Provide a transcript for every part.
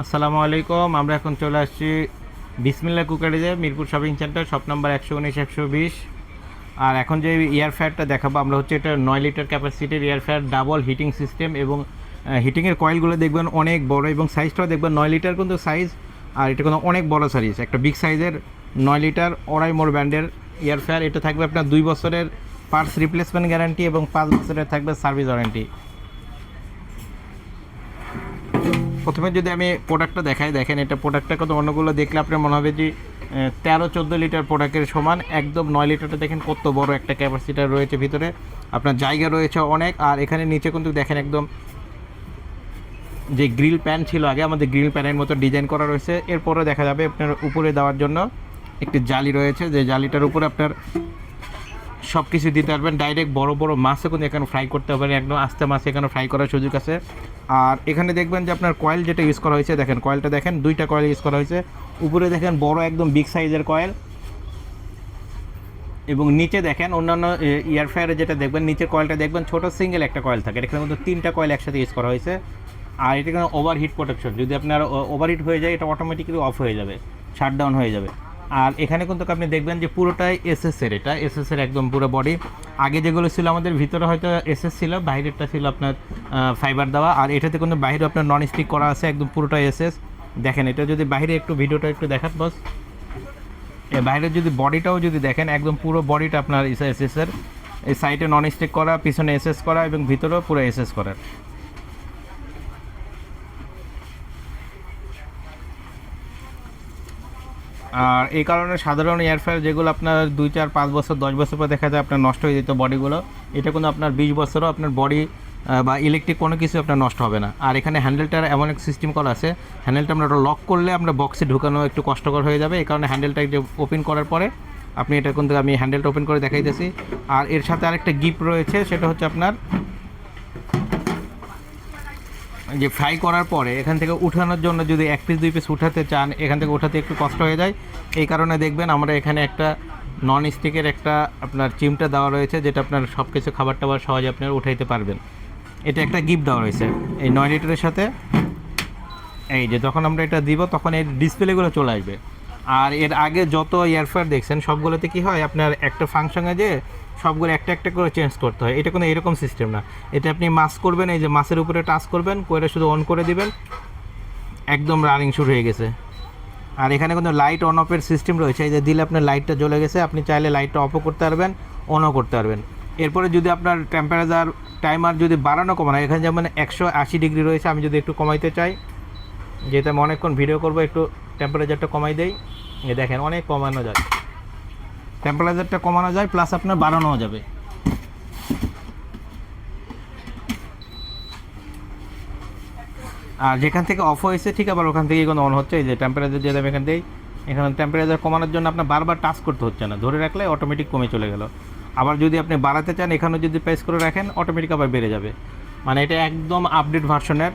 আসসালামু আলাইকুম। আমরা এখন চলে আসছি বিসমিল্লাহ কুকারিজে, Mirpur shopping center, shop number 119-120। আর এখন যে এয়ার ফ্রায়ারটা দেখাবো আমরা হচ্ছে এটা 9 লিটার ক্যাপাসিটির air fryer, double heating system এবং হিটিংয়ের কয়েলগুলো দেখবেন অনেক বড় এবং সাইজটাও দেখবেন 9 লিটার কিন্তু সাইজ। আর এটা কিন্তু অনেক বড় সাইজ, একটা বিগ সাইজের 9 লিটার ওরাই মোর ব্র্যান্ডের এয়ার ফ্রায়ার। এটা থাকবে আপনার 2 বছরের পার্টস রিপ্লেসমেন্ট গ্যারান্টি এবং 5 বছরের থাকবে সার্ভিস ওয়ারেন্টি। প্রথমে যদি আমি প্রোডাক্টটা দেখাই, দেখেন এটা প্রোডাক্টটা কত, অন্যগুলো দেখলে আপনার মনে হবে যে 13-14 লিটার প্রোডাক্টের সমান। একদম 9 লিটারটা দেখেন কত বড় একটা ক্যাপাসিটার রয়েছে ভিতরে, আপনার জায়গা রয়েছে অনেক। আর এখানে নিচে কিন্তু দেখেন একদম যে গ্রিল প্যান ছিল আগে, আমাদের গ্রিল প্যানের মতো ডিজাইন করা রয়েছে। এরপরে দেখা যাবে আপনার উপরে দেওয়ার জন্য একটি জালি রয়েছে, যে জালিটার উপরে আপনার সব কিছু দিতে পারবেন। ডাইরেক্ট বড় বড় মাছও কিন্তু এখানে ফ্রাই করতে পারবেন, একদম আস্তে মাছ এখানে ফ্রাই করার সুযোগ আছে। আর এখানে দেখবেন যে আপনার কয়েল যেটা ইউজ করা হয়েছে, দেখেন কয়েলটা দেখেন, 2টা কয়েল ইউজ করা হয়েছে। উপরে দেখেন বড় একদম বিগ সাইজের কয়েল, এবং নিচে দেখেন অন্যান্য এয়ার ফ্রায়ারে যেটা দেখবেন নিচের কয়েলটা দেখবেন ছোটো সিঙ্গেল একটা কয়েল থাকে, এখানে কিন্তু 3টা কয়েল একসাথে ইউজ করা হয়েছে। আর এটা কিন্তু ওভারহিট প্রোটেকশন, যদি আপনার ওভারহিট হয়ে যায় এটা অটোমেটিক্যালি অফ হয়ে যাবে, শাটডাউন হয়ে যাবে। আর এখানে কিন্তু আপনি দেখবেন যে পুরোটাই এসএসের, এটা এসএসের একদম পুরো বডি। আগে যেগুলো ছিল আমাদের ভিতরে হয়তো এসএস ছিল, বাইরেরটা ছিল আপনার ফাইবার দেওয়া। আর এটাতে কিন্তু বাইরে আপনার নন স্টিক করা আছে, একদম পুরোটাই এসএস। দেখেন এটা যদি বাইরে একটু ভিডিওটা একটু দেখান বস, বাইরের যদি বডিটাও যদি দেখেন একদম পুরো বডিটা আপনার এসএসের, এই সাইডে নন স্টিক করা, পিছনে এসএস করা এবং ভিতরেও পুরো এসএস করা। আর এই কারণে সাধারণ এয়ার ফ্রায়ার যেগুলো আপনার 2, 4, 5 বছর 10 বছর পর দেখা যায় আপনার নষ্ট হয়ে যেত বডিগুলো, এটা কিন্তু আপনার 20 বছরও আপনার বডি বা ইলেকট্রিক কোনো কিছু আপনার নষ্ট হবে না। আর এখানে হ্যান্ডেলটার এমন এক সিস্টেম করা আছে, হ্যান্ডেলটা আমরা লক করলে আমরা বক্সে ঢুকানো একটু কষ্টকর হয়ে যাবে, এই কারণে হ্যান্ডেলটা যে ওপেন করার পরে আপনি এটা কিন্তু আমি হ্যান্ডেলটা ওপেন করে দেখাইতেছি। আর এর সাথে আরেকটা গিফট রয়েছে, সেটা হচ্ছে আপনার যে ফ্রাই করার পরে এখান থেকে উঠানোর জন্য যদি 1 পিস 2 পিস উঠাতে চান, এখান থেকে উঠাতে একটু কষ্ট হয়ে যায়। এই কারণে দেখবেন আমরা এখানে একটা নন স্টিকের একটা আপনার চিমটা দেওয়া রয়েছে, যেটা আপনার সব কিছু খাবার টাবার সহজে আপনার উঠাইতে পারবেন। এটা একটা গিফট দেওয়া রয়েছে এই 9 লিটারের সাথে। এই যে যখন আমরা এটা দিব তখন এই ডিসপ্লেগুলো চলে আসবে। আর এর আগে যত এয়ারফ্রায়ার দেখছেন সবগুলোতে কি হয়, আপনার একটা ফাংশনে যে সবগুলো একটা একটা করে চেঞ্জ করতে হয়, এটা কোনো এরকম সিস্টেম না। এটা আপনি মাছ করবেন, এই যে মাছের উপরে টাচ করবেন, করে শুধু অন করে দিবেন, একদম রানিং শুরু হয়ে গেছে। আর এখানে কিন্তু লাইট অন অফের সিস্টেম রয়েছে, এই যে দিলে আপনার লাইটটা জ্বলে গেছে, আপনি চাইলে লাইটটা অফও করতে পারবেন, অনও করতে পারবেন। এরপরে যদি আপনার টেম্পারেচার টাইমার যদি বাড়ানো কমানো, এখানে যেমন 180 ডিগ্রি রয়েছে, আমি যদি একটু কমাইতে চাই, যেহেতু আমি অনেকক্ষণ ভিডিও করবো, একটু টেম্পারেচারটা কমাই দেই। দেখেন অনেক কমানো যায়, টেম্পারেচারটা কমানো যায়, প্লাস আপনার বাড়ানোও যাবে। আর যেখান থেকে অফ হয়েছে ঠিক আবার ওখান থেকেই কোনো অন হচ্ছে, এই যে টেম্পারেচার দিয়ে দেবে এখান থেকেই। এখানে টেম্পারেচার কমানোর জন্য আপনার বারবার টাচ করতে হচ্ছে না, ধরে রাখলে অটোমেটিক কমে চলে গেল। আবার যদি আপনি বাড়াতে চান, এখানেও যদি প্রেস করে রাখেন অটোমেটিক আবার বেড়ে যাবে। মানে এটা একদম আপডেট ভার্সনের।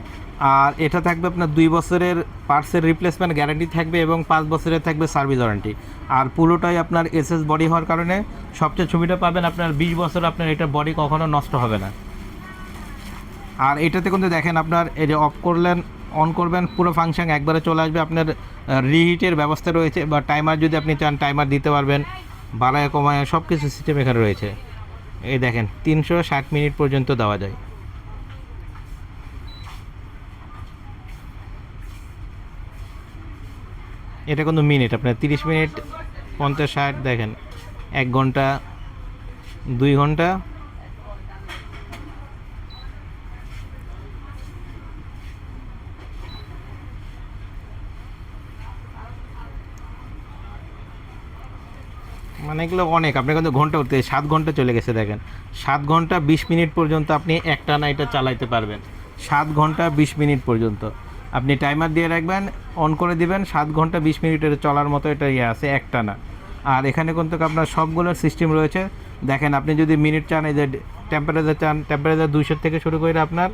আর এটা থাকবে আপনার 2 বছরের পার্টসের রিপ্লেসমেন্ট গ্যারান্টি থাকবে এবং 5 বছরের থাকবে সার্ভিস ওয়ারেন্টি। আর পুরোটাই আপনার এসএস বডি হওয়ার কারণে সবচেয়ে সুবিধা পাবেন, আপনার 20 বছর আপনার এটা বডি কখনো নষ্ট হবে না। আর এটাতে কিন্তু দেখেন আপনার এই যে অফ করলেন, অন করবেন, পুরো ফাংশন একবারে চলে আসবে। আপনার রিহিটের ব্যবস্থা রয়েছে, বা টাইমার যদি আপনি চান টাইমার দিতে পারবেন, বাড়ায় কমায় সব কিছু সিস্টেম এখানে রয়েছে। এই দেখেন 360 মিনিট পর্যন্ত দেওয়া যায়। এটা কিন্তু মিনিট, আপনার 30 মিনিট, 50, 60, দেখেন 1 ঘন্টা, 2 ঘন্টা। মানে এগুলো অনেক, আপনার কিন্তু ঘন্টা উঠতে 7 ঘন্টা চলে গেছে, দেখেন 7 ঘন্টা 20 মিনিট পর্যন্ত আপনি একটানা এটা চালাইতে পারবেন। 7 ঘন্টা 20 মিনিট পর্যন্ত আপনি টাইমার দিয়ে রাখবেন, অন করে দিবেন, 7 ঘন্টা 20 মিনিটের চলার মতো এটা আছে একটানা। আর এখানে কিন্তু আপনার সবগুলোর সিস্টেম রয়েছে। দেখেন আপনি যদি মিনিট চান, এই যে টেম্পারেচার চান, টেম্পারেচার 200 থেকে শুরু করে আপনার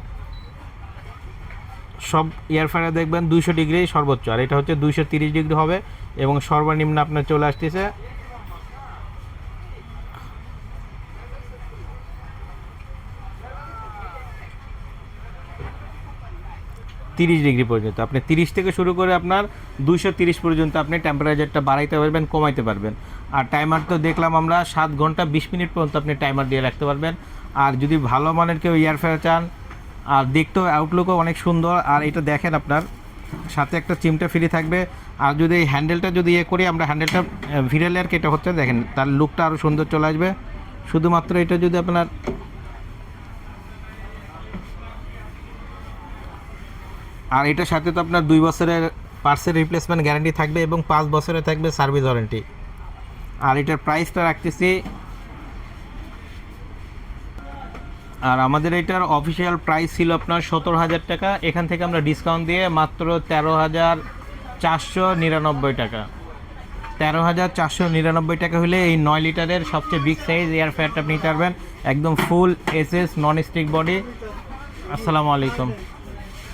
সব এয়ার ফ্রায়ার দেখবেন 200 ডিগ্রি সর্বোচ্চ, আর এটা হচ্ছে 230 ডিগ্রি হবে, এবং সর্বনিম্ন আপনার চলে আসতেছে 30 ডিগ্রি পর্যন্ত। আপনি 30 থেকে শুরু করে আপনার 230 পর্যন্ত আপনি টেম্পারেচারটা বাড়াইতে পারবেন, কমাইতে পারবেন। আর টাইমার তো দেখলাম আমরা 7 ঘন্টা 20 মিনিট পর্যন্ত আপনি টাইমার দিয়ে রাখতে পারবেন। আর যদি ভালো মানের কেউ এয়ার ফ্রায়ার চান, আর দেখতেও আউটলুকও অনেক সুন্দর। আর এটা দেখেন আপনার সাথে একটা চিমটা ফ্রি থাকবে। আর যদি এই হ্যান্ডেলটা যদি করি আমরা, হ্যান্ডেলটা ভিড়ালে আর কি এটা হচ্ছে, দেখেন তার লুকটা আরও সুন্দর চলে আসবে। শুধুমাত্র এটা যদি আপনার আর এটার সাথে তো আপনার 2 বছরের পার্সের রিপ্লেসমেন্ট গ্যারান্টি থাকবে এবং 5 বছরের থাকবে সার্ভিস ওয়ারেন্টি। আর এটার প্রাইসটা রাখতেছি, আর আমাদের এটার অফিসিয়াল প্রাইস ছিল আপনার 17,000 টাকা। এখান থেকে আমরা ডিসকাউন্ট দিয়ে মাত্র 13,499 টাকা। 13,499 টাকা হলে এই 9 লিটারের সবচেয়ে বিগ সাইজ এয়ার ফ্রায়ারটা আপনি নিতে পারবেন, একদম ফুল এসএস নন স্টিক বডি। আসসালামু আলাইকুম।